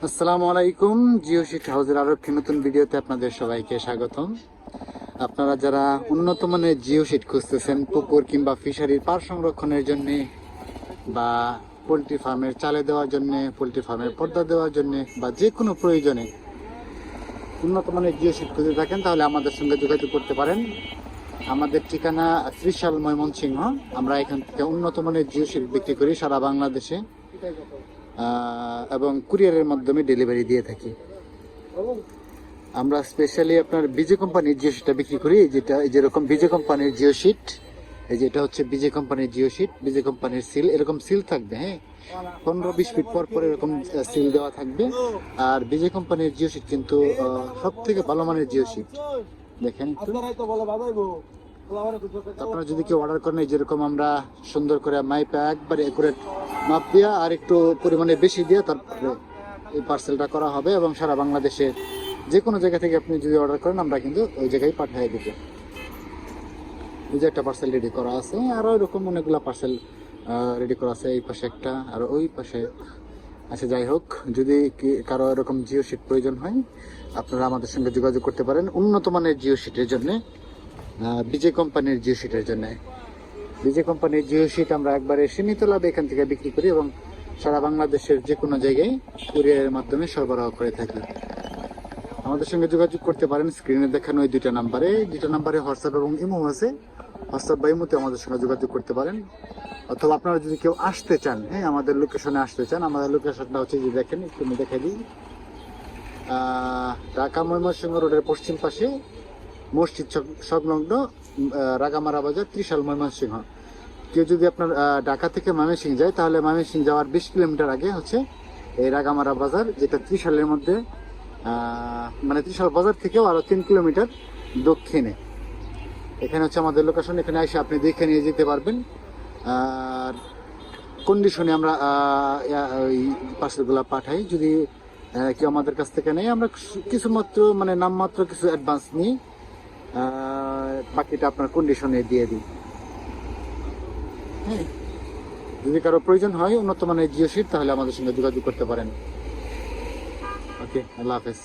আসসালামু আলাইকুম। জিও শিট হাউসের আরো একটি নতুন ভিডিওতে আপনাদের সবাইকে স্বাগতম। আপনারা যারা উন্নত মানের জিও শিট খুঁজতেছেন পুকুর কিংবা ফিশারির পার সংরক্ষণের জন্য বা পোলট্রি ফার্মের চালে দেওয়ার জন্য, পোলট্রি ফার্মের পর্দা দেওয়ার জন্য বা যে কোনো প্রয়োজনে উন্নত মানের জিও শিট খুঁজে থাকেন, তাহলে আমাদের সঙ্গে যোগাযোগ করতে পারেন। আমাদের ঠিকানা ত্রিশাল, ময়মনসিংহ। আমরা এখান থেকে উন্নত মানের জিও শিট বিক্রি করি সারা বাংলাদেশে এবং কুরিয়ারের মাধ্যমে ডেলিভারি দিয়ে থাকি। আমরা স্পেশালি আপনার বিজে কোম্পানির জিও শিটটা বিক্রি করি, যেটা যেরকম বিজে কোম্পানির জিও শিট, এই যে এটা হচ্ছে বিজে কোম্পানির জিও শিট, বিজে কোম্পানির সিল, এরকম সিল থাকবে। হ্যাঁ, 15-20 ফিট পর পর এরকম সিল দেওয়া থাকবে। আর বিজে কোম্পানির জিও শিট কিন্তু সব থেকে ভালো মানের জিও শিট। দেখেন, আপনারা যদি কেউ অর্ডার করেন, যেরকম আমরা সুন্দর করে মাইপে একবারে একুরেট মাপ দিয়া আর একটু পরিমাণে বেশি দিয়ে তারপরে এই পার্সেলটা করা হবে এবং সারা বাংলাদেশে যে কোনো জায়গা থেকে আপনি যদি অর্ডার করেন আমরা কিন্তু ওই জায়গায় পাঠিয়ে দেবো। এই যে একটা পার্সেল রেডি করা আছে, আরও এরকম অনেকগুলো পার্সেল রেডি করা আছে, এই পাশে একটা আর ওই পাশে আছে। যাই হোক, যদি কারো এরকম জিও শিট প্রয়োজন হয় আপনারা আমাদের সঙ্গে যোগাযোগ করতে পারেন উন্নত মানের জিও শিটের জন্য। বিজে কোম্পানির জিও শিটের জন্য, বিজে কোম্পানির জিও শিট আমরা একবারে সীমিত লাভে এখান থেকে বিক্রি করি এবং সারা বাংলাদেশের যে কোনো জায়গায় কুরিয়ারের মাধ্যমে সরবরাহ করে থাকি। আমাদের সঙ্গে যোগাযোগ করতে পারেন স্ক্রিনে দেখানো ওই দুইটা নাম্বারে হোয়াটসঅ্যাপ এবং ইমো আছে। হোয়াটসঅ্যাপ বা ইমোতে আমাদের সঙ্গে যোগাযোগ করতে পারেন। অথবা আপনারা যদি কেউ আসতে চান, হ্যাঁ, আমাদের লোকেশনে আসতে চান, আমাদের লোকেশনটা হচ্ছে যে দেখেন, একটু আমি দেখাই দিই। ঢাকা ময়মনসিংহ রোডের পশ্চিম পাশে মসজিদ সংলগ্ন রাগামারা বাজার, ত্রিশাল, ময়মনসিংহ। কেউ যদি আপনার ঢাকা থেকে ময়মনসিংহ যায়, তাহলে ময়মনসিংহ যাওয়ার 20 কিলোমিটার আগে হচ্ছে এই রাগামারা বাজার, যেটা ত্রিশালের মধ্যে, মানে ত্রিশাল বাজার থেকেও আরো 3 কিলোমিটার দক্ষিণে। এখানে হচ্ছে আমাদের লোকেশন। এখানে এসে আপনি দেখে নিয়ে যেতে পারবেন। আর কন্ডিশনে আমরা ওই পার্সেলগুলো পাঠাই। যদি কেউ আমাদের কাছ থেকে নেই, আমরা কিছু মাত্র মানে নামমাত্র কিছু অ্যাডভান্স নিই, বাকিটা আপনার কন্ডিশনে দিয়ে দিই। হ্যাঁ, যদি কারো প্রয়োজন হয় উন্নত মানের জিও শিট, তাহলে আমাদের সঙ্গে যোগাযোগ করতে পারেন। ওকে, আল্লাহ হাফেজ।